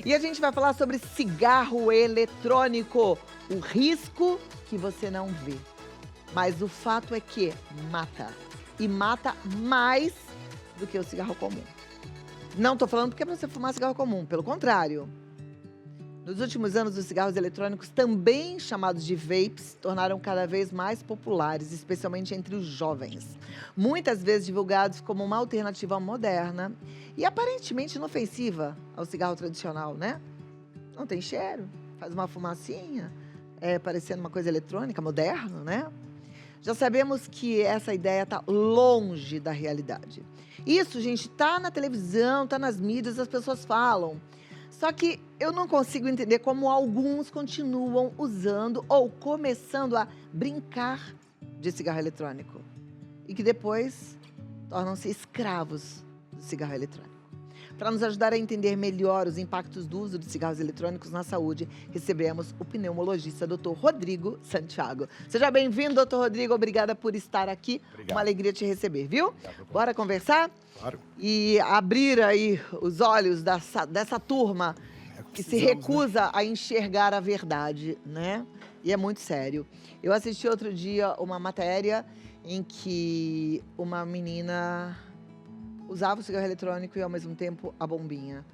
E a gente vai falar sobre cigarro eletrônico, o risco que você não vê. Mas o fato é que mata. E mata mais do que o cigarro comum. Não tô falando porque é pra você fumar cigarro comum, pelo contrário. Nos últimos anos, os cigarros eletrônicos, também chamados de vapes, tornaram cada vez mais populares, especialmente entre os jovens. Muitas vezes divulgados como uma alternativa moderna e aparentemente inofensiva ao cigarro tradicional, né? Não tem cheiro, faz uma fumacinha, parecendo uma coisa eletrônica, moderna, né? Já sabemos que essa ideia está longe da realidade. Isso, gente, está na televisão, está nas mídias, as pessoas falam. Só que eu não consigo entender como alguns continuam usando ou começando a brincar de cigarro eletrônico. E que depois tornam-se escravos do cigarro eletrônico. Para nos ajudar a entender melhor os impactos do uso de cigarros eletrônicos na saúde, recebemos o pneumologista Dr. Rodrigo Santiago. Seja bem-vindo, Dr. Rodrigo. Obrigada por estar aqui. Obrigado. Uma alegria te receber, viu? Bora conversar? Claro. E abrir aí os olhos dessa turma que se recusa a enxergar a verdade, né? E é muito sério. Eu assisti outro dia uma matéria em que uma menina usava o cigarro eletrônico e, ao mesmo tempo, a bombinha,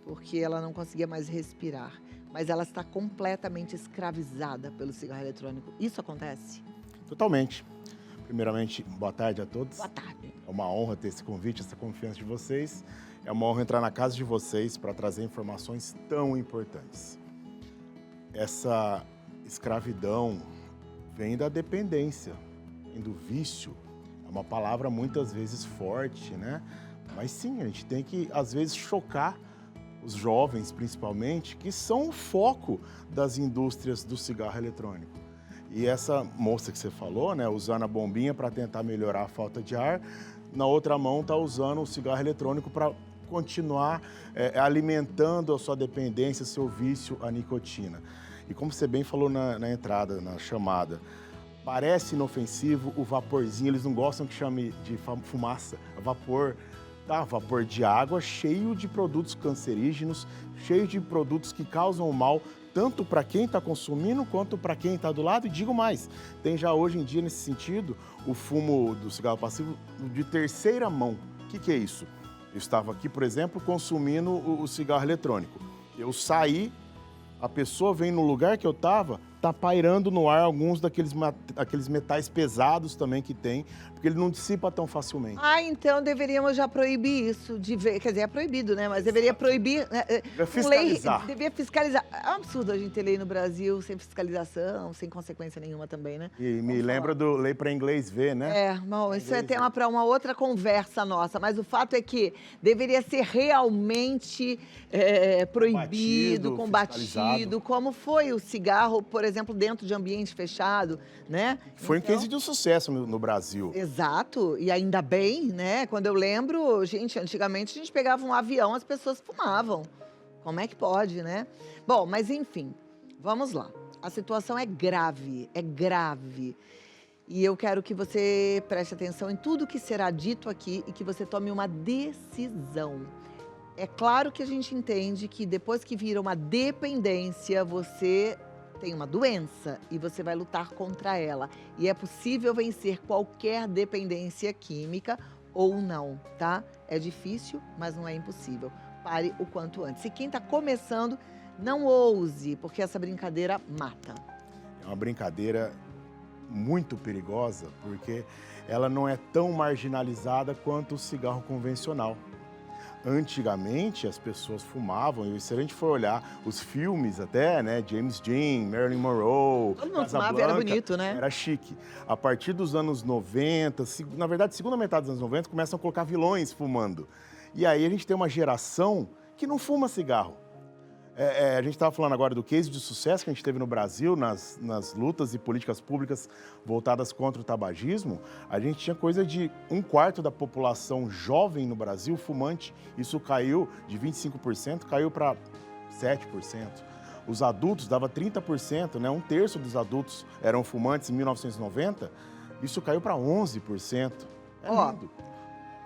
porque ela não conseguia mais respirar. Mas ela está completamente escravizada pelo cigarro eletrônico. Isso acontece? Totalmente. Primeiramente, boa tarde a todos. Boa tarde. É uma honra ter esse convite, essa confiança de vocês. É uma honra entrar na casa de vocês para trazer informações tão importantes. Essa escravidão vem da dependência, vem do vício. É uma palavra muitas vezes forte, né? Mas sim, a gente tem que, às vezes, chocar os jovens, principalmente, que são o foco das indústrias do cigarro eletrônico. E essa moça que você falou, né, usando a bombinha para tentar melhorar a falta de ar, na outra mão está usando o cigarro eletrônico para continuar alimentando a sua dependência, seu vício à nicotina. E como você bem falou na entrada, na chamada, parece inofensivo o vaporzinho, eles não gostam que chame de fumaça, vapor. Tá, vapor de água cheio de produtos cancerígenos, cheio de produtos que causam mal, tanto para quem está consumindo quanto para quem está do lado. E digo mais, tem já hoje em dia, nesse sentido, o fumo do cigarro passivo de terceira mão. O que é isso? Eu estava aqui, por exemplo, consumindo o cigarro eletrônico. Eu saí, a pessoa vem no lugar que eu estava, está pairando no ar alguns daqueles metais pesados também que tem, porque ele não dissipa tão facilmente. Ah, então deveríamos já proibir isso de ver. Quer dizer, é proibido, né? Mas deveria proibir. Fiscalizar. Devia fiscalizar. É um absurdo a gente ter lei no Brasil sem fiscalização, sem consequência nenhuma também, né? E me lembra do lei para inglês ver, né? Bom, isso é tema para uma outra conversa nossa, mas o fato é que deveria ser realmente proibido, combatido, como foi o cigarro, por exemplo, dentro de ambiente fechado, né? Foi um case de sucesso no Brasil. Exato, e ainda bem, né? Quando eu lembro, gente, antigamente a gente pegava um avião, as pessoas fumavam. Como é que pode, né? Bom, mas enfim, vamos lá. A situação é grave, é grave. E eu quero que você preste atenção em tudo que será dito aqui e que você tome uma decisão. É claro que a gente entende que depois que vira uma dependência, você tem uma doença e você vai lutar contra ela. E é possível vencer qualquer dependência química ou não, tá? É difícil, mas não é impossível. Pare o quanto antes. E quem está começando, não ouse, porque essa brincadeira mata. É uma brincadeira muito perigosa, porque ela não é tão marginalizada quanto o cigarro convencional. Antigamente, as pessoas fumavam, e se a gente for olhar os filmes até, né, James Dean, Marilyn Monroe, todo mundo fumava, era bonito, né? Era chique. A partir dos anos 90, na verdade, segunda metade dos anos 90, começam a colocar vilões fumando. E aí a gente tem uma geração que não fuma cigarro. A gente estava falando agora do case de sucesso que a gente teve no Brasil, nas lutas e políticas públicas voltadas contra o tabagismo. A gente tinha coisa de 1/4 da população jovem no Brasil fumante. Isso caiu de 25%, caiu para 7%. Os adultos dava 30%, né? 1/3 dos adultos eram fumantes em 1990. Isso caiu para 11%. É lindo.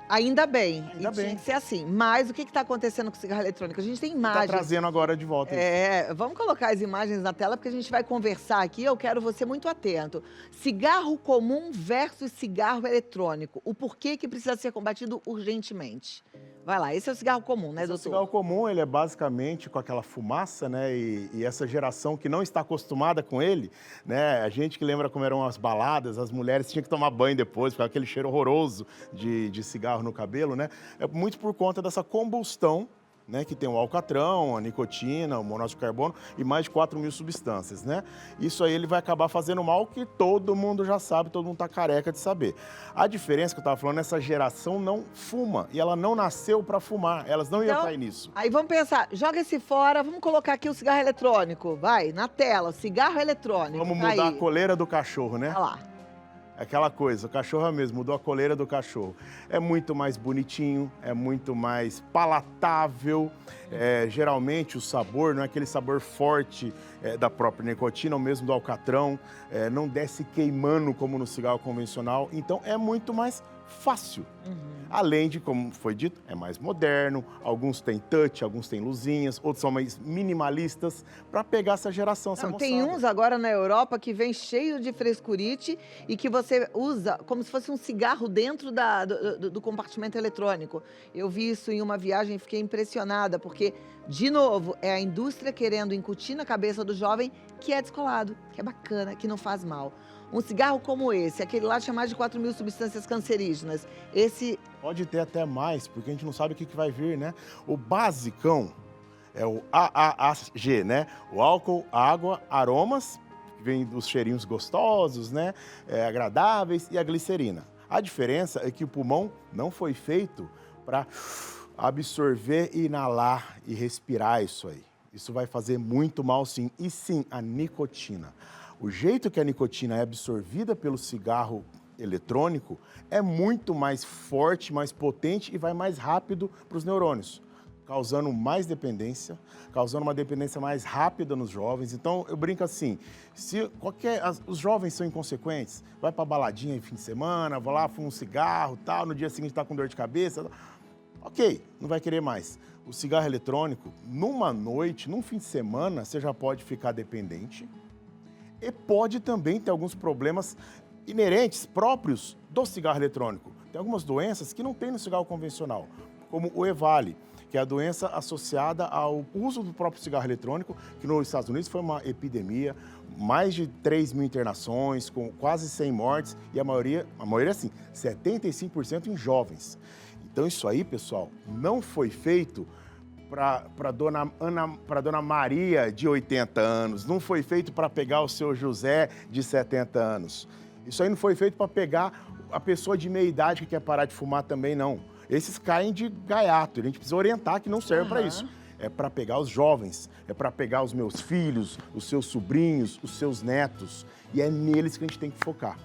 Ainda bem. Ainda bem. Tinha que ser assim. Mas o que está acontecendo com o cigarro eletrônico? A gente tem imagens. Tá trazendo agora de volta isso. Vamos colocar as imagens na tela, porque a gente vai conversar aqui. Eu quero você muito atento. Cigarro comum versus cigarro eletrônico. O porquê que precisa ser combatido urgentemente. Vai lá, esse é o cigarro comum, né, doutor? O cigarro comum, ele é basicamente com aquela fumaça, né? E essa geração que não está acostumada com ele, né? A gente que lembra como eram as baladas, as mulheres tinham que tomar banho depois, ficava aquele cheiro horroroso de cigarro no cabelo, né? É muito por conta dessa combustão, né, que tem o alcatrão, a nicotina, o monóxido de carbono e mais de 4.000 substâncias, né? Isso aí ele vai acabar fazendo mal que todo mundo já sabe, todo mundo tá careca de saber. A diferença que eu estava falando, essa geração não fuma e ela não nasceu para fumar, elas não iam cair nisso. Aí vamos pensar, joga esse fora, vamos colocar aqui o cigarro eletrônico, vai, na tela, o cigarro eletrônico. Vamos mudar a coleira do cachorro, né? Olha lá. Aquela coisa, o cachorro é mesmo, mudou a coleira do cachorro. É muito mais bonitinho, é muito mais palatável. Geralmente o sabor não é aquele sabor forte da própria nicotina, ou mesmo do alcatrão. Não desce queimando como no cigarro convencional. Então é muito mais fácil. Além de, como foi dito, é mais moderno. Alguns têm touch, alguns têm luzinhas, outros são mais minimalistas para pegar essa geração, essa moçada. Tem uns agora na Europa que vem cheio de frescurite e que você usa como se fosse um cigarro dentro do compartimento eletrônico. Eu vi isso em uma viagem e fiquei impressionada, porque, de novo, é a indústria querendo incutir na cabeça do jovem que é descolado, que é bacana, que não faz mal. Um cigarro como esse, aquele lá tinha mais de 4.000 substâncias cancerígenas. Esse... Pode ter até mais, porque a gente não sabe o que vai vir, né? O basicão é o AAAG, né? O álcool, água, aromas, que vem dos cheirinhos gostosos, né? Agradáveis, e a glicerina. A diferença é que o pulmão não foi feito para absorver, inalar e respirar isso aí. Isso vai fazer muito mal, sim. E sim, a nicotina. O jeito que a nicotina é absorvida pelo cigarro eletrônico é muito mais forte, mais potente e vai mais rápido para os neurônios, causando mais dependência, causando uma dependência mais rápida nos jovens. Então, eu brinco assim, se os jovens são inconsequentes, vai para baladinha em fim de semana, vai lá, fuma um cigarro, tal, no dia seguinte está com dor de cabeça, ok, não vai querer mais. O cigarro eletrônico, numa noite, num fim de semana, você já pode ficar dependente e pode também ter alguns problemas inerentes, próprios do cigarro eletrônico. Tem algumas doenças que não tem no cigarro convencional, como o EVALI, que é a doença associada ao uso do próprio cigarro eletrônico, que nos Estados Unidos foi uma epidemia, mais de 3.000 internações, com quase 100 mortes, e a maioria assim, 75% em jovens. Então isso aí, pessoal, não foi feito para dona Maria, de 80 anos, não foi feito para pegar o seu José, de 70 anos. Isso aí não foi feito para pegar a pessoa de meia idade que quer parar de fumar também, não. Esses caem de gaiato, a gente precisa orientar que não serve para isso. É para pegar os jovens, é para pegar os meus filhos, os seus sobrinhos, os seus netos, e é neles que a gente tem que focar.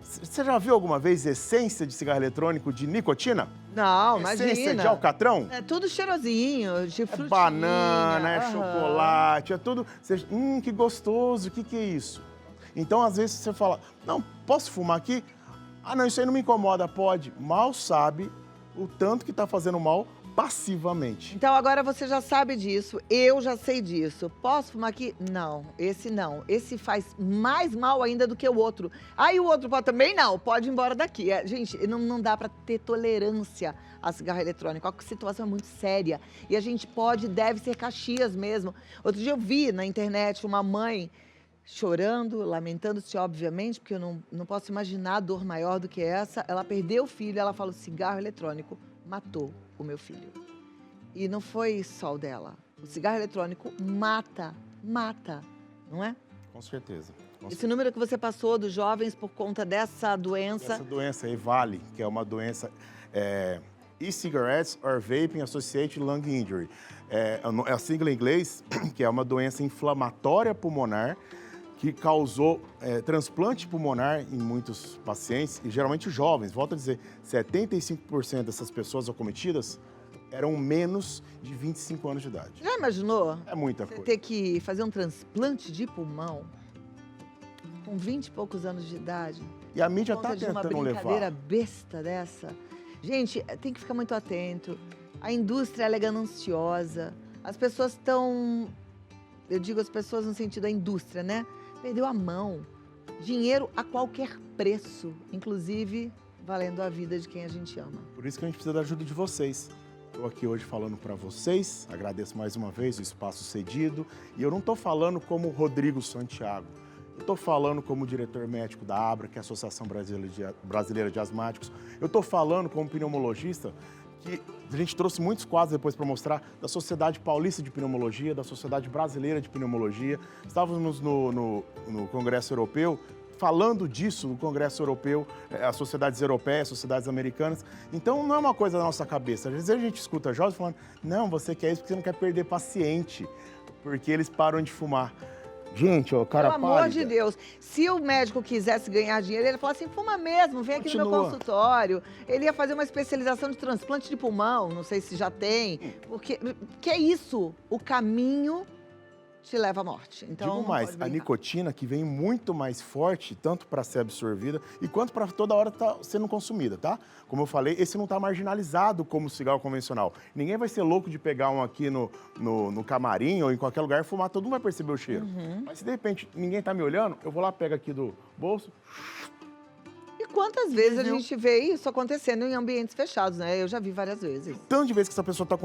Você já viu alguma vez essência de cigarro eletrônico de nicotina? Não, imagina. Essência de alcatrão? É tudo cheirosinho, de frutinha. É banana, é chocolate, é tudo... que gostoso, o que é isso? Então, às vezes, você fala, não, posso fumar aqui? Ah, não, isso aí não me incomoda. Pode. Mal sabe o tanto que está fazendo mal passivamente. Então, agora você já sabe disso, eu já sei disso. Posso fumar aqui? Não, esse não. Esse faz mais mal ainda do que o outro. Aí o outro pode também? Não, pode ir embora daqui. Gente, não dá para ter tolerância a cigarro eletrônico. A situação é muito séria. E a gente pode e deve ser Caxias mesmo. Outro dia eu vi na internet uma mãe chorando, lamentando-se, obviamente, porque eu não posso imaginar dor maior do que essa. Ela perdeu o filho, ela falou, cigarro eletrônico matou o meu filho. E não foi só o dela. O cigarro eletrônico mata, não é? Com certeza. Esse número que você passou dos jovens por conta dessa doença... Essa doença, EVALI, que é uma doença... E-Cigarettes or Vaping Associated Lung Injury. É a sigla em inglês, que é uma doença inflamatória pulmonar que causou transplante pulmonar em muitos pacientes, e geralmente jovens. Volto a dizer, 75% dessas pessoas acometidas eram menos de 25 anos de idade. Já imaginou? É muita coisa. Ter que fazer um transplante de pulmão com 20 e poucos anos de idade? E a mídia está tentando levar. Uma brincadeira besta dessa. Gente, tem que ficar muito atento. A indústria, ela é gananciosa. As pessoas estão... Eu digo as pessoas no sentido da indústria, né? Perdeu a mão. Dinheiro a qualquer preço, inclusive valendo a vida de quem a gente ama. Por isso que a gente precisa da ajuda de vocês. Estou aqui hoje falando para vocês, agradeço mais uma vez o espaço cedido. E eu não estou falando como o Rodrigo Santiago. Eu estou falando como diretor médico da ABRA, que é a Associação Brasileira de Asmáticos. Eu estou falando como pneumologista, que a gente trouxe muitos quadros depois para mostrar, da Sociedade Paulista de Pneumologia, da Sociedade Brasileira de Pneumologia. Estávamos no Congresso Europeu, falando disso no Congresso Europeu, as sociedades europeias, as sociedades americanas. Então, não é uma coisa da nossa cabeça. Às vezes a gente escuta jovens falando, não, você quer isso porque você não quer perder paciente, porque eles param de fumar. Gente, ó, cara pelo amor de Deus, se o médico quisesse ganhar dinheiro, ele ia falar assim, fuma mesmo, vem aqui no meu consultório. Ele ia fazer uma especialização de transplante de pulmão, não sei se já tem, porque que é isso, o caminho te leva à morte. Então, digo mais, a nicotina que vem muito mais forte, tanto para ser absorvida e quanto para toda hora estar sendo consumida, tá? Como eu falei, esse não está marginalizado como o cigarro convencional. Ninguém vai ser louco de pegar um aqui no camarim ou em qualquer lugar e fumar, todo mundo vai perceber o cheiro. Mas se de repente ninguém está me olhando, eu vou lá, pego aqui do bolso... E quantas vezes a gente vê isso acontecendo em ambientes fechados, né? Eu já vi várias vezes. Tanto de vezes que essa pessoa está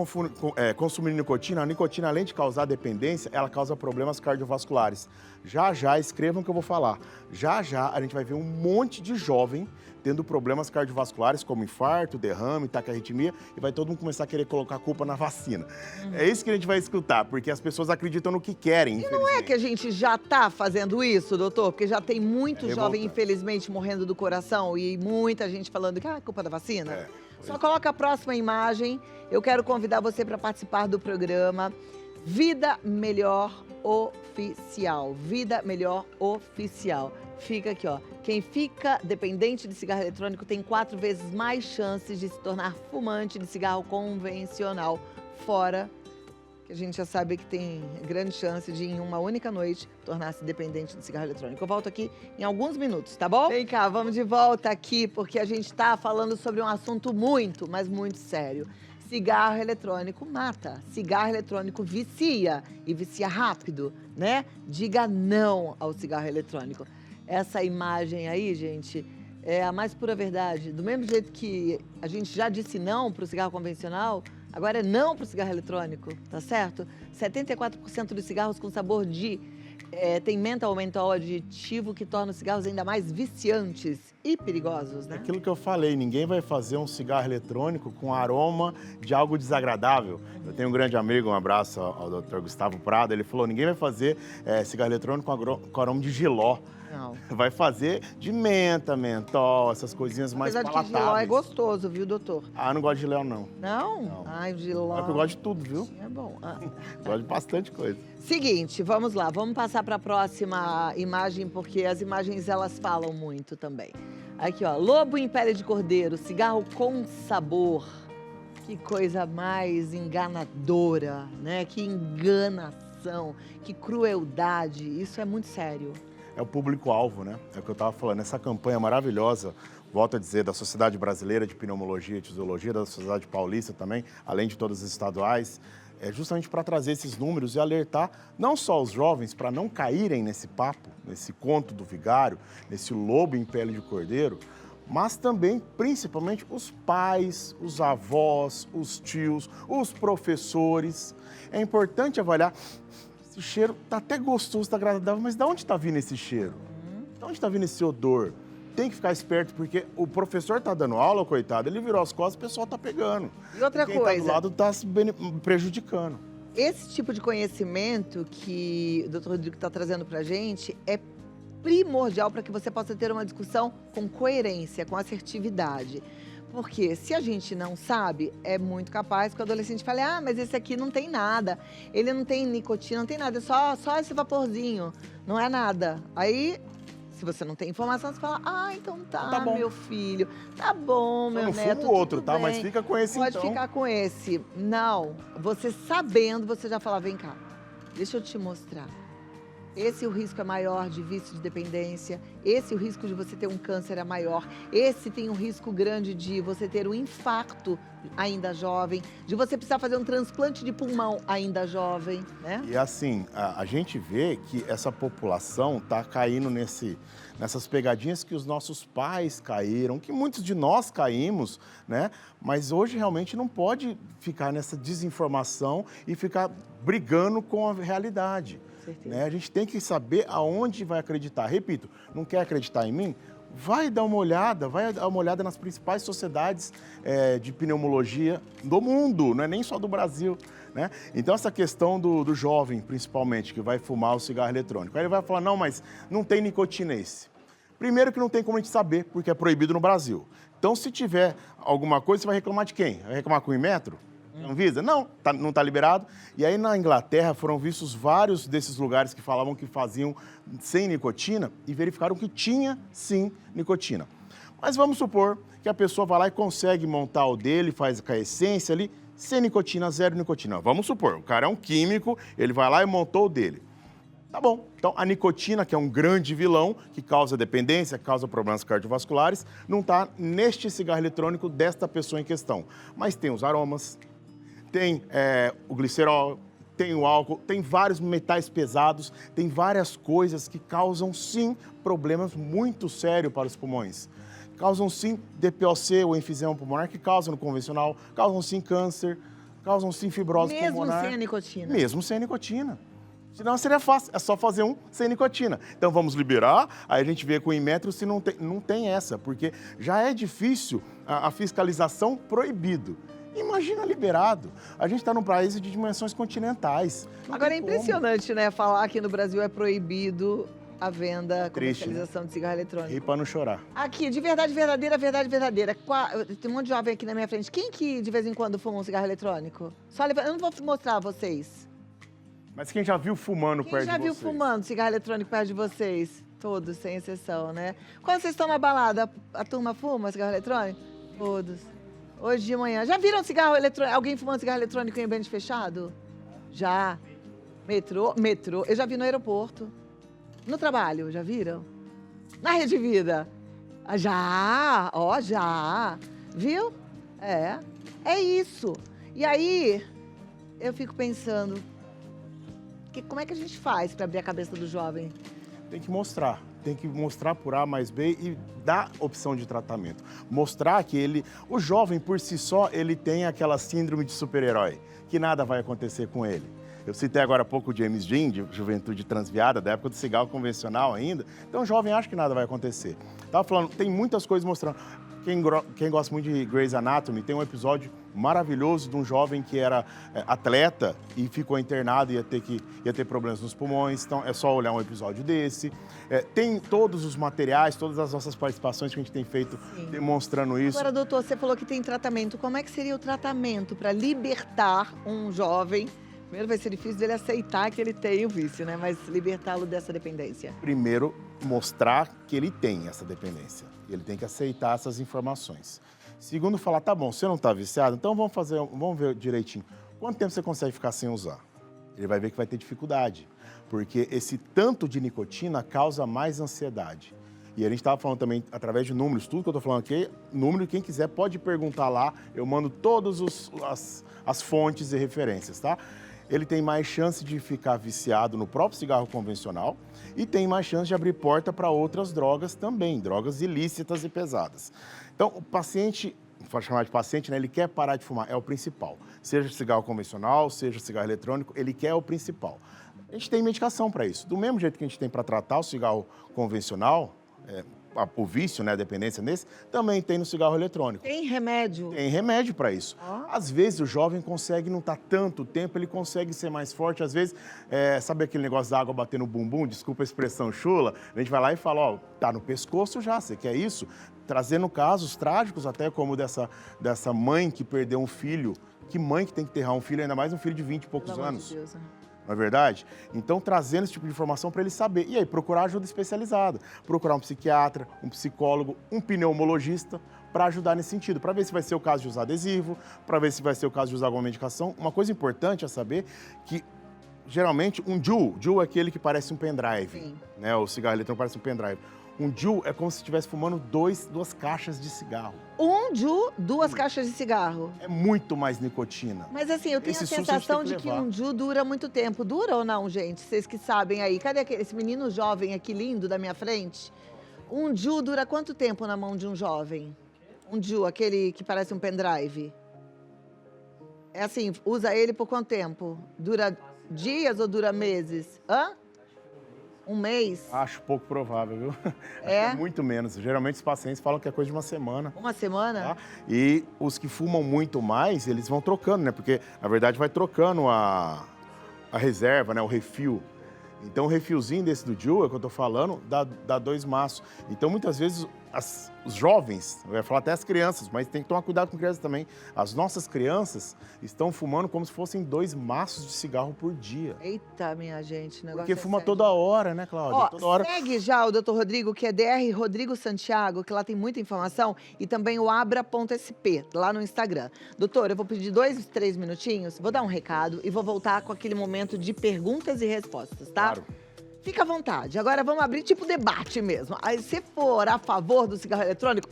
consumindo nicotina, a nicotina, além de causar dependência, ela causa problemas cardiovasculares. Já, escrevam o que eu vou falar. Já, a gente vai ver um monte de jovem tendo problemas cardiovasculares, como infarto, derrame, taquiarritmia, e vai todo mundo começar a querer colocar a culpa na vacina. É isso que a gente vai escutar, porque as pessoas acreditam no que querem, infelizmente. E não é que a gente já está fazendo isso, doutor? Porque já tem muito jovem, infelizmente, morrendo do coração e muita gente falando que é culpa da vacina. Só coloca a próxima imagem. Eu quero convidar você para participar do programa Vida Melhor Oficial. Vida Melhor Oficial. Fica aqui, ó. Quem fica dependente de cigarro eletrônico tem 4 vezes mais chances de se tornar fumante de cigarro convencional. Fora que a gente já sabe que tem grande chance de, em uma única noite, tornar-se dependente de cigarro eletrônico. Eu volto aqui em alguns minutos, tá bom? Vem cá, vamos de volta aqui, porque a gente tá falando sobre um assunto muito, mas muito sério. Cigarro eletrônico mata. Cigarro eletrônico vicia, e vicia rápido, né? Diga não ao cigarro eletrônico. Essa imagem aí, gente, é a mais pura verdade. Do mesmo jeito que a gente já disse não para o cigarro convencional, agora é não para o cigarro eletrônico, tá certo? 74% dos cigarros com sabor de... tem mentol ou mentol aditivo que torna os cigarros ainda mais viciantes e perigosos, né? Aquilo que eu falei, ninguém vai fazer um cigarro eletrônico com aroma de algo desagradável. Eu tenho um grande amigo, um abraço ao Dr. Gustavo Prado, ele falou, ninguém vai fazer cigarro eletrônico com aroma de jiló. Não. Vai fazer de menta, mentol, essas coisinhas mais palatáveis. Apesar de giló é gostoso, viu, doutor? Ah, eu não gosto de giló, não. Não? Ai, o giló... É que eu gosto de tudo, viu? É bom. Gosto de bastante coisa. Seguinte, vamos lá. Vamos passar para a próxima imagem, porque as imagens, elas falam muito também. Aqui, ó. Lobo em pele de cordeiro, cigarro com sabor. Que coisa mais enganadora, né? Que enganação, que crueldade. Isso é muito sério. É o público-alvo, né? É o que eu estava falando. Essa campanha maravilhosa, volto a dizer, da Sociedade Brasileira de Pneumologia e Tisiologia, da Sociedade Paulista também, além de todas as estaduais, é justamente para trazer esses números e alertar não só os jovens para não caírem nesse papo, nesse conto do vigário, nesse lobo em pele de cordeiro, mas também, principalmente, os pais, os avós, os tios, os professores. É importante avaliar... Esse cheiro tá até gostoso, tá agradável, mas de onde está vindo esse cheiro? De onde está vindo esse odor? Tem que ficar esperto, porque o professor tá dando aula, coitado, ele virou as costas e o pessoal tá pegando. E outra quem coisa... Quem tá do lado tá se prejudicando. Esse tipo de conhecimento que o Dr. Rodrigo está trazendo pra gente é primordial para que você possa ter uma discussão com coerência, com assertividade. Porque se a gente não sabe, é muito capaz que o adolescente fale, mas esse aqui não tem nada, ele não tem nicotina, não tem nada, é só esse vaporzinho, não é nada. Aí, se você não tem informação, você fala, então tá bom. Meu filho, tá bom, meu neto, não fumo outro, tá? Bem. Mas fica com esse Pode então. ficar com esse. Não, você sabendo, você já fala, vem cá, deixa eu te mostrar. Esse o risco é maior de vício de dependência, esse o risco de você ter um câncer é maior, esse tem um risco grande de você ter um infarto ainda jovem, de você precisar fazer um transplante de pulmão ainda jovem, né? E assim, a gente vê que essa população está caindo nessas pegadinhas que os nossos pais caíram, que muitos de nós caímos, né? Mas hoje realmente não pode ficar nessa desinformação e ficar brigando com a realidade. Né? A gente tem que saber aonde vai acreditar. Repito, não quer acreditar em mim? Vai dar uma olhada nas principais sociedades de pneumologia do mundo, não é nem só do Brasil. Né? Então, essa questão do jovem, principalmente, que vai fumar o cigarro eletrônico, aí ele vai falar, não, mas não tem nicotina esse. Primeiro que não tem como a gente saber, porque é proibido no Brasil. Então, se tiver alguma coisa, você vai reclamar de quem? Vai reclamar com o Inmetro? Anvisa? Não, não está liberado. E aí na Inglaterra foram vistos vários desses lugares que falavam que faziam sem nicotina e verificaram que tinha sim nicotina. Mas vamos supor que a pessoa vai lá e consegue montar o dele, faz com a essência ali, sem nicotina, zero nicotina. Vamos supor, o cara é um químico, ele vai lá e montou o dele. Tá bom, então a nicotina, que é um grande vilão, que causa dependência, causa problemas cardiovasculares, não está neste cigarro eletrônico desta pessoa em questão. Mas tem os aromas, tem o glicerol, tem o álcool, tem vários metais pesados, tem várias coisas que causam, sim, problemas muito sérios para os pulmões. Causam, sim, DPOC, ou enfisema pulmonar, que causam no convencional, causam, sim, câncer, causam, sim, fibrose pulmonar. Mesmo sem a nicotina? Mesmo sem a nicotina. Senão seria fácil, é só fazer um sem nicotina. Então vamos liberar, aí a gente vê com o Inmetro se não tem essa, porque já é difícil a fiscalização proibido. Imagina liberado. A gente está num país de dimensões continentais. Agora é impressionante, né? Falar que no Brasil é proibido a venda, Triste, comercialização de cigarro eletrônico. E para não chorar. Aqui, de verdade verdadeira. Tem um monte de jovem aqui na minha frente. Quem que de vez em quando fuma um cigarro eletrônico? Eu não vou mostrar a vocês. Mas quem já viu fumando perto de vocês? Quem já viu fumando cigarro eletrônico perto de vocês? Todos, sem exceção, né? Quando vocês estão na balada, a turma fuma cigarro eletrônico? Todos. Hoje de manhã. Já viram cigarro eletrônico? Alguém fumando cigarro eletrônico em ambiente fechado? Já. Metrô. Eu já vi no aeroporto. No trabalho, já viram? Na Rede Vida? Já. Já. Viu? É isso. E aí, eu fico pensando, como é que a gente faz para abrir a cabeça do jovem? Tem que mostrar por A mais B e dar opção de tratamento. Mostrar que o jovem por si só, ele tem aquela síndrome de super-herói, que nada vai acontecer com ele. Eu citei agora há pouco o James Dean, de juventude transviada, da época do cigarro convencional ainda. Então o jovem acha que nada vai acontecer. Estava falando, tem muitas coisas mostrando. Quem gosta muito de Grey's Anatomy, tem um episódio maravilhoso de um jovem que era atleta e ficou internado e ia ter problemas nos pulmões. Então, é só olhar um episódio desse. Tem todos os materiais, todas as nossas participações que a gente tem feito demonstrando isso. Agora, doutor, você falou que tem tratamento. Como é que seria o tratamento para libertar um jovem? Primeiro vai ser difícil dele aceitar que ele tem o vício, né? Mas libertá-lo dessa dependência. Primeiro, mostrar que ele tem essa dependência. Ele tem que aceitar essas informações. Segundo, falar, tá bom, você não está viciado, então vamos ver direitinho. Quanto tempo você consegue ficar sem usar? Ele vai ver que vai ter dificuldade, porque esse tanto de nicotina causa mais ansiedade. E a gente estava falando também, através de números, tudo que eu estou falando aqui, número, quem quiser pode perguntar lá, eu mando todas as fontes e referências, tá? Ele tem mais chance de ficar viciado no próprio cigarro convencional e tem mais chance de abrir porta para outras drogas também, drogas ilícitas e pesadas. Então, o paciente, pode chamar de paciente, né, ele quer parar de fumar, é o principal. Seja cigarro convencional, seja cigarro eletrônico, ele quer o principal. A gente tem medicação para isso. Do mesmo jeito que a gente tem para tratar o cigarro convencional, o vício, né, a dependência nesse, também tem no cigarro eletrônico. Tem remédio? Tem remédio para isso. Às vezes o jovem consegue não estar tanto tempo, ele consegue ser mais forte. Às vezes, sabe aquele negócio da água bater no bumbum? Desculpa a expressão chula. A gente vai lá e fala, ó, tá no pescoço já, você quer isso? Trazendo casos trágicos até como dessa mãe que perdeu um filho. Que mãe que tem que enterrar um filho, ainda mais um filho de 20 e poucos anos. Deus, né? Não é verdade? Então, trazendo esse tipo de informação para ele saber. E aí, procurar ajuda especializada. Procurar um psiquiatra, um psicólogo, um pneumologista para ajudar nesse sentido. Para ver se vai ser o caso de usar adesivo, para ver se vai ser o caso de usar alguma medicação. Uma coisa importante é saber que geralmente, um Juul é aquele que parece um pendrive. Sim. Né? O cigarro eletrônico parece um pendrive. Um Juul é como se estivesse fumando duas caixas de cigarro. Um Ju, 2 caixas de cigarro. É muito mais nicotina. Mas assim, eu tenho Esse a susto a gente sensação tem de que que levar. um Ju dura muito tempo. Dura ou não, gente? Vocês que sabem aí. Cadê esse menino jovem aqui, lindo, da minha frente? Um Ju dura quanto tempo na mão de um jovem? Um Ju, aquele que parece um pendrive. É assim, usa ele por quanto tempo? Dura dias ou dura meses? Hã? Um mês? Acho pouco provável, viu? É? Acho que muito menos. Geralmente os pacientes falam que é coisa de uma semana. Uma semana? Tá? E os que fumam muito mais, eles vão trocando, né? Porque, na verdade, vai trocando a reserva, né? O refil. Então, o refilzinho desse do Juul, é o que eu tô falando, dá 2 maços. Então, muitas vezes, os jovens, eu ia falar até as crianças, mas tem que tomar cuidado com crianças também. As nossas crianças estão fumando como se fossem 2 maços de cigarro por dia. Eita, minha gente, o negócio Porque é fuma sério. toda hora, né, Cláudia? Ó, Toda hora. segue já o Dr. Rodrigo, que é DR Rodrigo Santiago, que lá tem muita informação, e também o abra.sp, lá no Instagram. Doutor, eu vou pedir 2, 3 minutinhos, vou dar um recado e vou voltar com aquele momento de perguntas e respostas, tá? Claro. Fica à vontade. Agora vamos abrir tipo debate mesmo. Aí, se for a favor do cigarro eletrônico,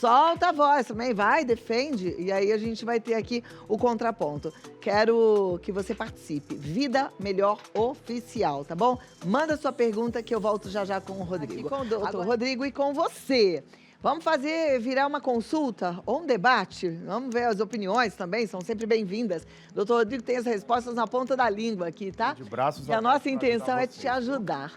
solta a voz também, vai, defende. E aí a gente vai ter aqui o contraponto. Quero que você participe. Vida Melhor Oficial, tá bom? Manda sua pergunta que eu volto já já com o Rodrigo. Aqui com o doutor Rodrigo e com você. Vamos fazer virar uma consulta ou um debate? Vamos ver as opiniões também, são sempre bem-vindas. Doutor Rodrigo tem as respostas na ponta da língua aqui, tá? De braços E a abertos nossa pra intenção é ajudar te vocês. ajudar.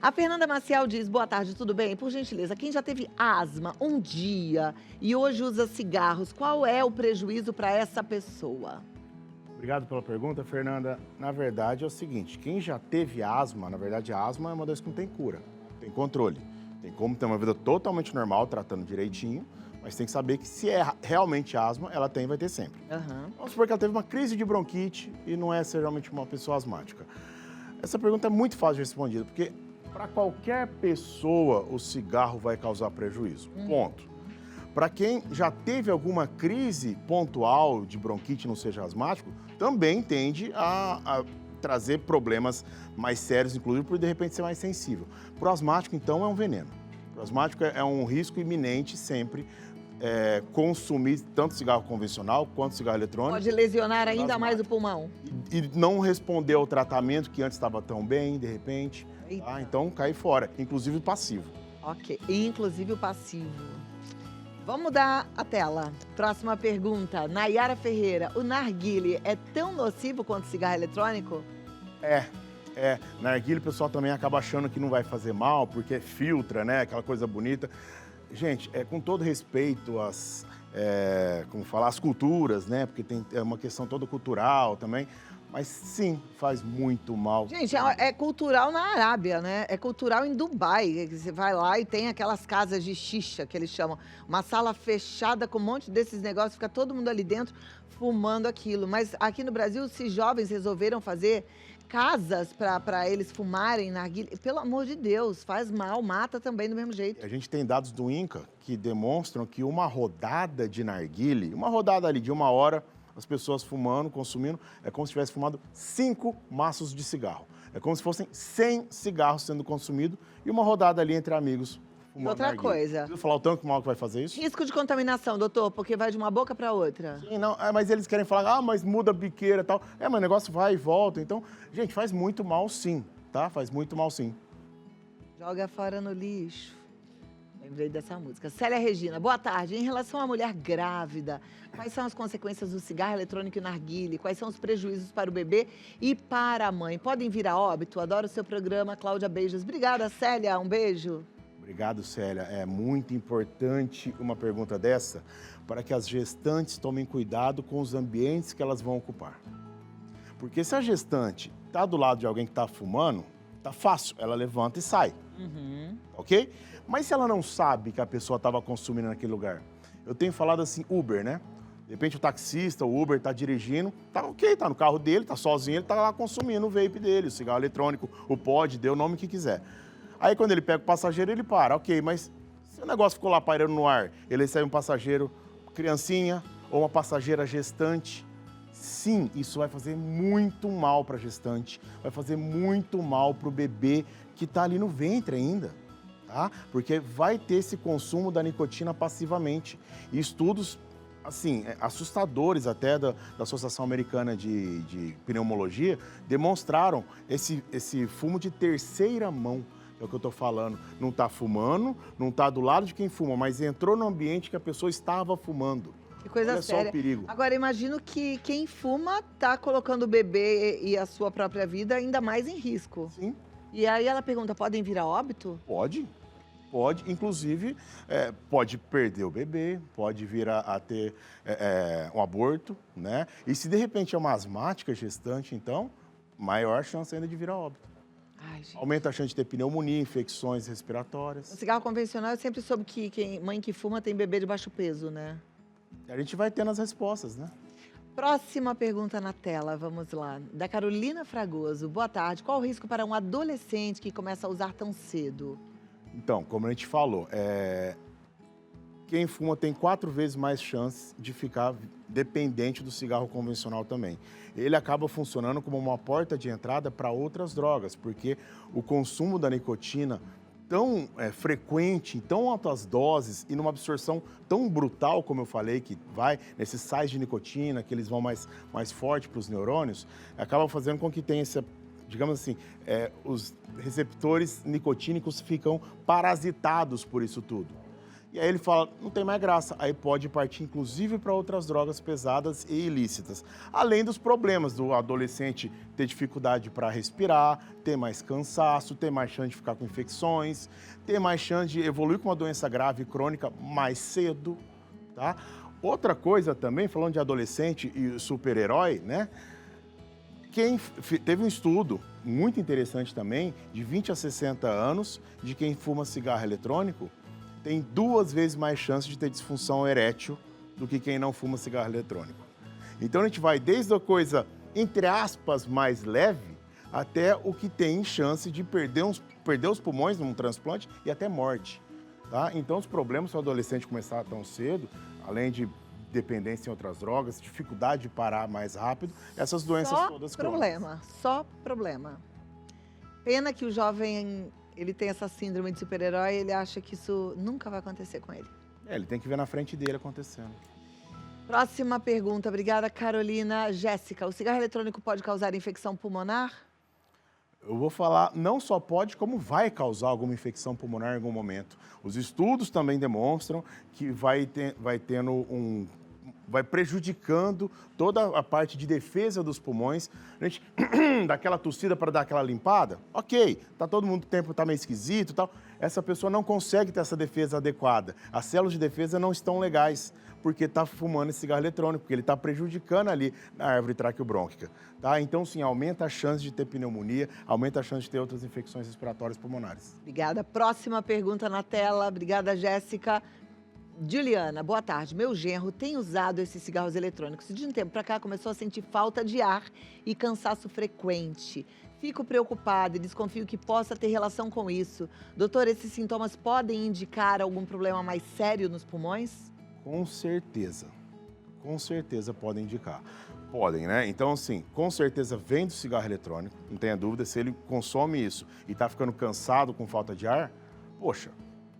A Fernanda Maciel diz, boa tarde, tudo bem? Por gentileza, quem já teve asma um dia e hoje usa cigarros, qual é o prejuízo para essa pessoa? Obrigado pela pergunta, Fernanda. Na verdade, é o seguinte, quem já teve asma, na verdade, a asma é uma doença que não tem cura, tem controle. Tem como ter uma vida totalmente normal, tratando direitinho, mas tem que saber que se é realmente asma, ela vai ter sempre. Aham. Vamos supor que ela teve uma crise de bronquite e não é ser realmente uma pessoa asmática. Essa pergunta é muito fácil de responder, porque para qualquer pessoa o cigarro vai causar prejuízo, ponto. Para quem já teve alguma crise pontual de bronquite, não seja asmático, também tende a trazer problemas mais sérios, inclusive por de repente ser mais sensível. Para o asmático, então, é um veneno. Para o asmático é um risco iminente sempre consumir tanto cigarro convencional quanto cigarro eletrônico. Pode lesionar ainda asmático. mais o pulmão. E não responder ao tratamento que antes estava tão bem, de repente. Tá? Então, cai fora, inclusive o passivo. Ok, inclusive o passivo. Vamos mudar a tela. Próxima pergunta. Nayara Ferreira, o narguile é tão nocivo quanto o cigarro eletrônico? Narguilé, o pessoal também acaba achando que não vai fazer mal, porque filtra, né? Aquela coisa bonita. Gente, com todo respeito às, às culturas, né? Porque é uma questão toda cultural também. Mas sim, faz muito mal. Gente, é cultural na Arábia, né? É cultural em Dubai. Você vai lá e tem aquelas casas de xixa, que eles chamam. Uma sala fechada com um monte desses negócios, fica todo mundo ali dentro fumando aquilo. Mas aqui no Brasil, se jovens resolveram fazer casas para eles fumarem narguilé, pelo amor de Deus, faz mal, mata também do mesmo jeito. A gente tem dados do INCA que demonstram que uma rodada de narguilé, uma rodada ali de 1 hora, as pessoas fumando, consumindo, é como se tivesse fumado 5 maços de cigarro. É como se fossem 100 cigarros sendo consumidos e uma rodada ali entre amigos. E outra coisa. Precisa falar o tanto mal que vai fazer isso? Risco de contaminação, doutor, porque vai de uma boca para outra. Sim, não, mas eles querem falar, mas muda a biqueira e tal. Mas o negócio vai e volta. Então, gente, faz muito mal sim, tá? Faz muito mal sim. Joga fora no lixo. Lembrei dessa música. Célia Regina, boa tarde. Em relação à mulher grávida, quais são as consequências do cigarro eletrônico e narguilé? Quais são os prejuízos para o bebê e para a mãe? Podem vir a óbito? Adoro o seu programa. Cláudia, beijos. Obrigada, Célia. Um beijo. Obrigado, Célia. É muito importante uma pergunta dessa para que as gestantes tomem cuidado com os ambientes que elas vão ocupar. Porque se a gestante está do lado de alguém que está fumando, tá fácil, ela levanta e sai, ok? Mas se ela não sabe que a pessoa estava consumindo naquele lugar, eu tenho falado assim, Uber, né? De repente o taxista, o Uber está dirigindo, tá ok, tá no carro dele, tá sozinho, ele tá lá consumindo o vape dele, o cigarro eletrônico, o pod, dê o nome que quiser. Aí quando ele pega o passageiro, ele para, ok, mas se o negócio ficou lá pairando no ar, ele recebe um passageiro criancinha ou uma passageira gestante, Sim, isso vai fazer muito mal para a gestante, vai fazer muito mal para o bebê que está ali no ventre ainda, tá? Porque vai ter esse consumo da nicotina passivamente. E estudos, assim, assustadores até da Associação Americana de Pneumologia demonstraram esse fumo de terceira mão. É o que eu estou falando. Não está fumando, não está do lado de quem fuma, mas entrou no ambiente que a pessoa estava fumando. Que coisa Olha séria. só o perigo. Agora, imagino que quem fuma tá colocando o bebê e a sua própria vida ainda mais em risco. Sim, E aí ela pergunta, podem vir a óbito? pode. Pode, inclusive, pode perder o bebê, pode vir a ter um aborto, né? E se de repente é uma asmática gestante, então, maior chance ainda de vir a óbito. Ai, gente. Aumenta a chance de ter pneumonia, infecções respiratórias. No cigarro convencional, eu sempre soube que mãe que fuma tem bebê de baixo peso, né? A gente vai tendo as respostas, né? Próxima pergunta na tela, vamos lá. Da Carolina Fragoso. Boa tarde. Qual o risco para um adolescente que começa a usar tão cedo? Então, como a gente falou, quem fuma tem 4 vezes mais chance de ficar dependente do cigarro convencional também. Ele acaba funcionando como uma porta de entrada para outras drogas, porque o consumo da nicotina tão frequente, em tão altas doses e numa absorção tão brutal, como eu falei, que vai nesses sais de nicotina, que eles vão mais forte para os neurônios, acaba fazendo com que tenha essa, digamos assim, os receptores nicotínicos ficam parasitados por isso tudo. E aí ele fala, não tem mais graça. Aí pode partir, inclusive, para outras drogas pesadas e ilícitas. Além dos problemas do adolescente ter dificuldade para respirar, ter mais cansaço, ter mais chance de ficar com infecções, ter mais chance de evoluir com uma doença grave crônica mais cedo, tá? Outra coisa também, falando de adolescente e super-herói, né? Teve um estudo muito interessante também, de 20 a 60 anos, de quem fuma cigarro eletrônico, tem 2 vezes mais chance de ter disfunção erétil do que quem não fuma cigarro eletrônico. Então a gente vai desde a coisa, entre aspas, mais leve, até o que tem chance de perder os pulmões num transplante e até morte. Tá? Então os problemas se o adolescente começar tão cedo, além de dependência em outras drogas, dificuldade de parar mais rápido, essas doenças todas crônicas. Só problema. Pena que o jovem, ele tem essa síndrome de super-herói, ele acha que isso nunca vai acontecer com ele. Ele tem que ver na frente dele acontecendo. Próxima pergunta, obrigada Carolina. Jéssica, o cigarro eletrônico pode causar infecção pulmonar? Eu vou falar, não só pode, como vai causar alguma infecção pulmonar em algum momento. Os estudos também demonstram que vai prejudicando toda a parte de defesa dos pulmões. A gente dá aquela tossida para dar aquela limpada, ok, todo mundo o tempo tá meio esquisito e tal. Essa pessoa não consegue ter essa defesa adequada. As células de defesa não estão legais, porque está fumando esse cigarro eletrônico, porque ele está prejudicando ali na árvore traqueobrônquica. Tá? Então, sim, aumenta a chance de ter pneumonia, aumenta a chance de ter outras infecções respiratórias pulmonares. Obrigada. Próxima pergunta na tela. Obrigada, Jéssica. Juliana, boa tarde. Meu genro tem usado esses cigarros eletrônicos. De um tempo para cá começou a sentir falta de ar e cansaço frequente. Fico preocupada e desconfio que possa ter relação com isso. Doutor, esses sintomas podem indicar algum problema mais sério nos pulmões? Com certeza podem indicar. Podem, né? Então, assim, com certeza vem do cigarro eletrônico, não tenha dúvida, se ele consome isso e está ficando cansado com falta de ar, poxa,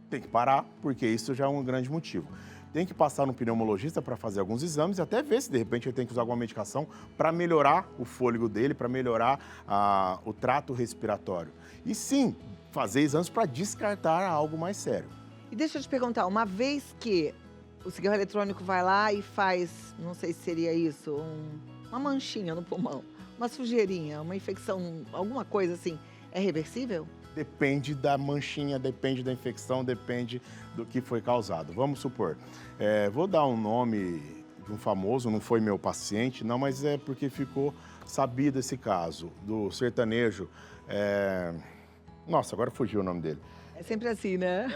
tem que parar, porque isso já é um grande motivo. Tem que passar no pneumologista para fazer alguns exames e até ver se de repente ele tem que usar alguma medicação para melhorar o fôlego dele, para melhorar o trato respiratório. E sim, fazer exames para descartar algo mais sério. E deixa eu te perguntar, uma vez que o cigarro eletrônico vai lá e faz, não sei se seria isso, uma manchinha no pulmão, uma sujeirinha, uma infecção, alguma coisa assim, é reversível? Depende da manchinha, depende da infecção, depende do que foi causado. Vamos supor, vou dar um nome de um famoso, não foi meu paciente, não, mas é porque ficou sabido esse caso, do sertanejo. Nossa, agora fugiu o nome dele. É sempre assim, né?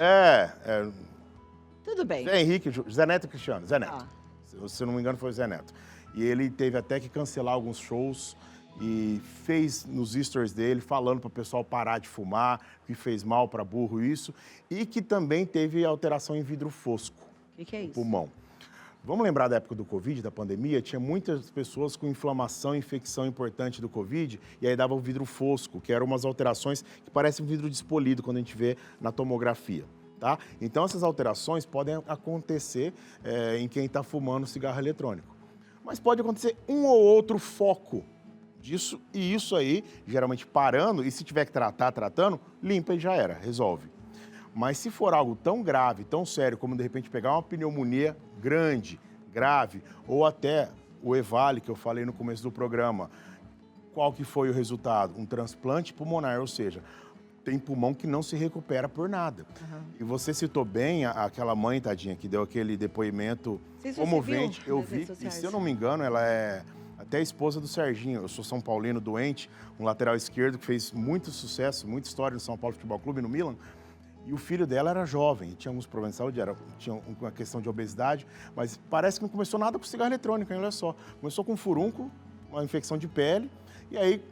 Tudo bem. Zé Henrique, Zé Neto Cristiano, Zé Neto. Ah. Se eu não me engano, foi o Zé Neto. E ele teve até que cancelar alguns shows e fez nos stories dele, falando para o pessoal parar de fumar, que fez mal para burro isso, e que também teve alteração em vidro fosco. O que é isso? Pulmão. Vamos lembrar da época do Covid, da pandemia, tinha muitas pessoas com inflamação, infecção importante do Covid, e aí dava o vidro fosco, que eram umas alterações que parecem um vidro despolido quando a gente vê na tomografia. Tá? Então, essas alterações podem acontecer em quem está fumando cigarro eletrônico. Mas pode acontecer um ou outro foco disso, e isso aí, geralmente parando, e se tiver que tratar, tratando, limpa e já era, resolve. Mas se for algo tão grave, tão sério, como de repente pegar uma pneumonia grande, grave, ou até o EVALI, que eu falei no começo do programa, qual que foi o resultado? Um transplante pulmonar, ou seja, tem pulmão que não se recupera por nada. Uhum. E você citou bem aquela mãe, tadinha, que deu aquele depoimento comovente. Eu vi, e se eu não me engano, ela é até a esposa do Serginho. Eu sou São Paulino doente, um lateral esquerdo que fez muito sucesso, muita história no São Paulo Futebol Clube, no Milan. E o filho dela era jovem, tinha alguns problemas de saúde, tinha uma questão de obesidade, mas parece que não começou nada com cigarro eletrônico, hein? Olha só. Começou com furúnculo, uma infecção de pele, e aí,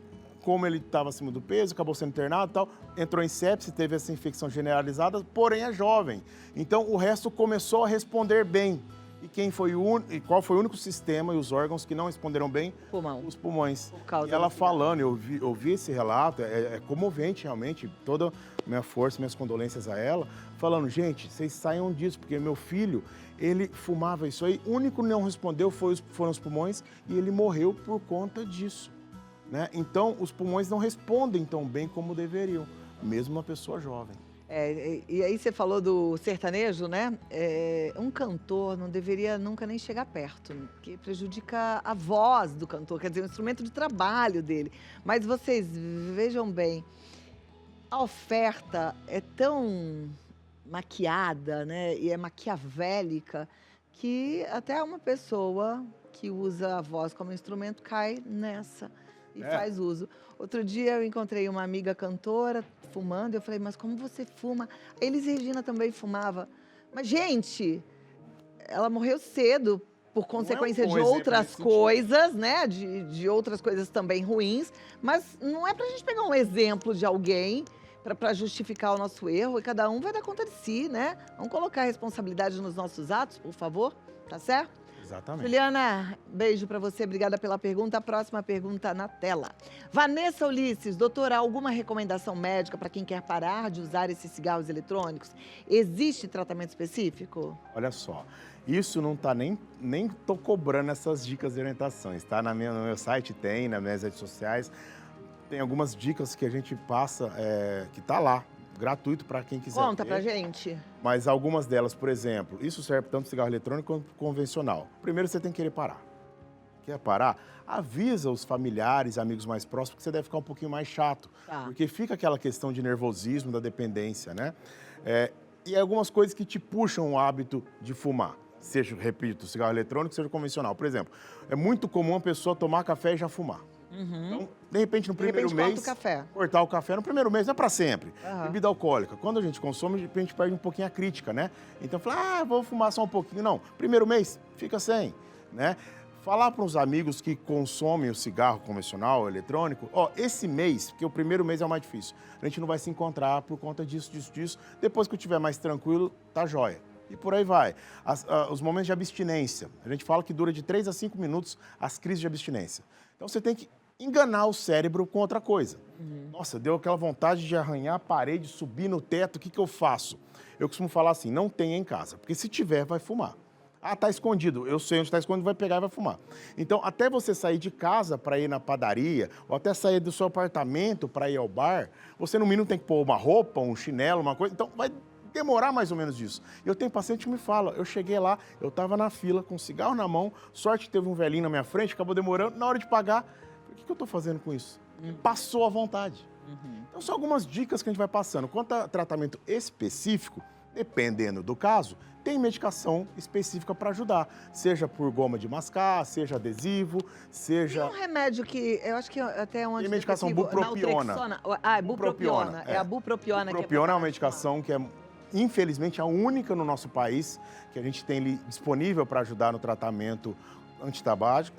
como ele estava acima do peso, acabou sendo internado e tal, entrou em sepse, teve essa infecção generalizada, porém é jovem. Então, o resto começou a responder bem. E qual foi o único sistema e os órgãos que não responderam bem? Pulmão. Os pulmões. Por causa e ela falando, eu vi esse relato, é comovente realmente, toda minha força, minhas condolências a ela, falando, gente, vocês saiam disso, porque meu filho, ele fumava isso aí, o único que não respondeu foram os pulmões e ele morreu por conta disso. Né? Então, os pulmões não respondem tão bem como deveriam, mesmo uma pessoa jovem. E aí você falou do sertanejo, né? Um cantor não deveria nunca nem chegar perto, porque prejudica a voz do cantor, quer dizer, o instrumento de trabalho dele. Mas vocês vejam bem, a oferta é tão maquiada, né? E é maquiavélica, que até uma pessoa que usa a voz como instrumento cai nessa e faz uso. Outro dia eu encontrei uma amiga cantora fumando, eu falei, mas como você fuma? A Elis Regina também fumava. Mas, gente, ela morreu cedo por consequência de outras coisas, né? De outras coisas também ruins, mas não é pra gente pegar um exemplo de alguém para justificar o nosso erro, e cada um vai dar conta de si, né? Vamos colocar a responsabilidade nos nossos atos, por favor, tá certo? Exatamente. Juliana, beijo para você, obrigada pela pergunta. A próxima pergunta na tela. Vanessa Ulisses, doutora, alguma recomendação médica para quem quer parar de usar esses cigarros eletrônicos? Existe tratamento específico? Olha só, isso não está nem tô cobrando essas dicas e orientações, tá? No meu site tem, nas minhas redes sociais, tem algumas dicas que a gente passa, que tá lá, gratuito para quem quiser. Conta pra gente. Mas algumas delas, por exemplo, isso serve tanto cigarro eletrônico quanto convencional. Primeiro você tem que querer parar. Quer parar? Avisa os familiares, amigos mais próximos, que você deve ficar um pouquinho mais chato. Tá. Porque fica aquela questão de nervosismo, da dependência, né? E algumas coisas que te puxam o hábito de fumar. Seja, repito, cigarro eletrônico, seja convencional. Por exemplo, é muito comum a pessoa tomar café e já fumar. Uhum. Então, de repente, no primeiro mês, cortar o café no primeiro mês, não é para sempre. Uhum. Bebida alcoólica, quando a gente consome, de repente perde um pouquinho a crítica, né? Então, fala, vou fumar só um pouquinho. Não, primeiro mês, fica sem, né? Falar para os amigos que consomem o cigarro convencional, eletrônico, esse mês, porque o primeiro mês é o mais difícil, a gente não vai se encontrar por conta disso. Depois que eu estiver mais tranquilo, tá jóia. E por aí vai. Os momentos de abstinência. A gente fala que dura de 3 a 5 minutos as crises de abstinência. Então, você tem que enganar o cérebro com outra coisa. Uhum. Nossa, deu aquela vontade de arranhar a parede, subir no teto, o que eu faço? Eu costumo falar assim, não tenha em casa, porque se tiver, vai fumar. Ah, tá escondido. Eu sei onde está escondido, vai pegar e vai fumar. Então, até você sair de casa para ir na padaria, ou até sair do seu apartamento para ir ao bar, você no mínimo tem que pôr uma roupa, um chinelo, uma coisa. Então, vai demorar mais ou menos disso. Eu tenho paciente que me fala, eu cheguei lá, eu estava na fila com um cigarro na mão, sorte que teve um velhinho na minha frente, acabou demorando, na hora de pagar, o que eu estou fazendo com isso? Passou à vontade. Uhum. Então, são algumas dicas que a gente vai passando. Quanto a tratamento específico, dependendo do caso, tem medicação específica para ajudar. Seja por goma de mascar, seja adesivo, seja... Tem um remédio que, eu acho que até onde... Tem medicação bupropiona. Bupropiona. É a bupropiona que é... Bupropiona é uma medicação que é, infelizmente, a única no nosso país que a gente tem disponível para ajudar no tratamento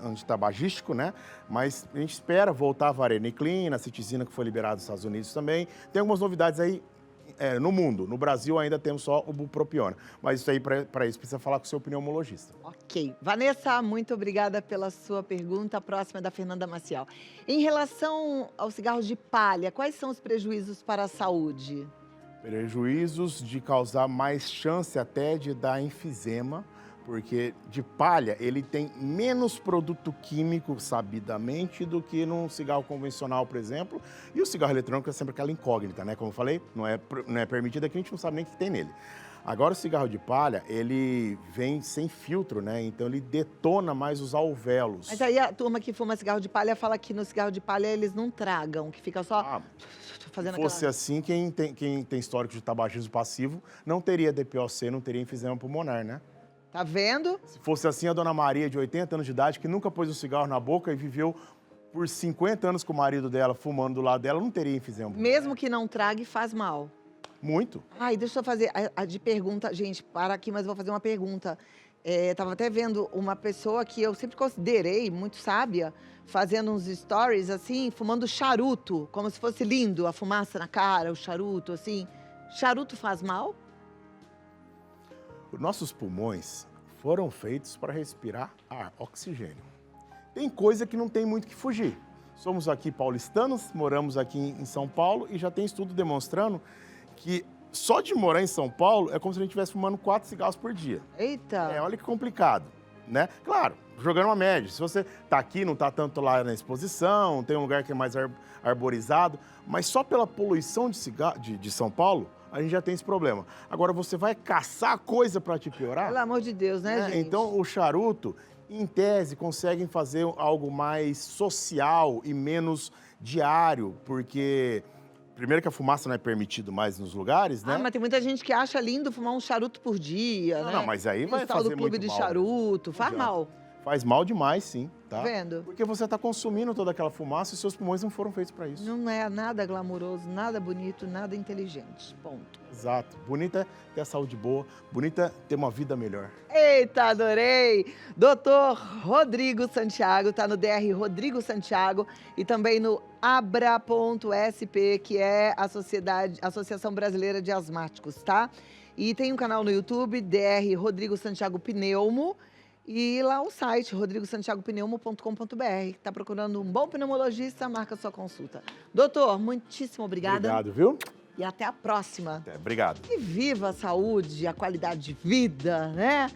antitabagístico, né? Mas a gente espera voltar a vareniclina, a citizina que foi liberada nos Estados Unidos também. Tem algumas novidades aí no mundo. No Brasil ainda temos só o bupropiona. Mas isso aí, para isso, precisa falar com o seu pneumologista. Ok. Vanessa, muito obrigada pela sua pergunta. A próxima é da Fernanda Maciel. Em relação ao cigarro de palha, quais são os prejuízos para a saúde? Prejuízos de causar mais chance até de dar enfisema, porque de palha ele tem menos produto químico, sabidamente, do que num cigarro convencional, por exemplo. E o cigarro eletrônico é sempre aquela incógnita, né? Como eu falei, não é permitido aqui, a gente não sabe nem o que tem nele. Agora, o cigarro de palha, ele vem sem filtro, né? Então, ele detona mais os alvéolos. Mas aí a turma que fuma cigarro de palha fala que no cigarro de palha eles não tragam, que fica só fazendo Se fosse assim, quem tem histórico de tabagismo passivo não teria DPOC, não teria enfisema pulmonar, né? Tá vendo? Se fosse assim, a dona Maria, de 80 anos de idade, que nunca pôs um cigarro na boca e viveu por 50 anos com o marido dela, fumando do lado dela, não teria enfisema pulmonar. Mesmo que não trague, faz mal. Muito. Ai, deixa eu fazer a de pergunta. Gente, para aqui, mas eu vou fazer uma pergunta. Tava até vendo uma pessoa que eu sempre considerei muito sábia, fazendo uns stories, assim, fumando charuto, como se fosse lindo, a fumaça na cara, o charuto, assim. Charuto faz mal? Os nossos pulmões foram feitos para respirar ar, oxigênio. Tem coisa que não tem muito que fugir. Somos aqui paulistanos, moramos aqui em São Paulo e já tem estudo demonstrando que só de morar em São Paulo é como se a gente estivesse fumando 4 cigarros por dia. Eita! Olha que complicado, né? Claro, jogando uma média. Se você tá aqui, não tá tanto lá na exposição, tem um lugar que é mais arborizado, mas só pela poluição de São Paulo, a gente já tem esse problema. Agora, você vai caçar coisa para te piorar? Pelo amor de Deus, né, gente? Então, o charuto, em tese, conseguem fazer algo mais social e menos diário, porque... Primeiro que a fumaça não é permitida mais nos lugares, né? Mas tem muita gente que acha lindo fumar um charuto por dia, né? Não, mas aí vai tal fazer do clube muito de mal, charuto, faz mal. Faz mal demais, sim, tá? Vendo? Porque você está consumindo toda aquela fumaça e seus pulmões não foram feitos para isso. Não é nada glamouroso, nada bonito, nada inteligente. Ponto. Exato. Bonita é ter a saúde boa, bonita é ter uma vida melhor. Eita, adorei! Doutor Rodrigo Santiago, tá no DR Rodrigo Santiago e também no Abra.sp, que é a Associação Brasileira de Asmáticos, tá? E tem um canal no YouTube, DR Rodrigo Santiago Pneumo, e lá o site, rodrigosantiagopneumo.com.br. Tá procurando um bom pneumologista, marca sua consulta. Doutor, muitíssimo obrigada. Obrigado, viu? E até a próxima. Obrigado. E viva a saúde, a qualidade de vida, né?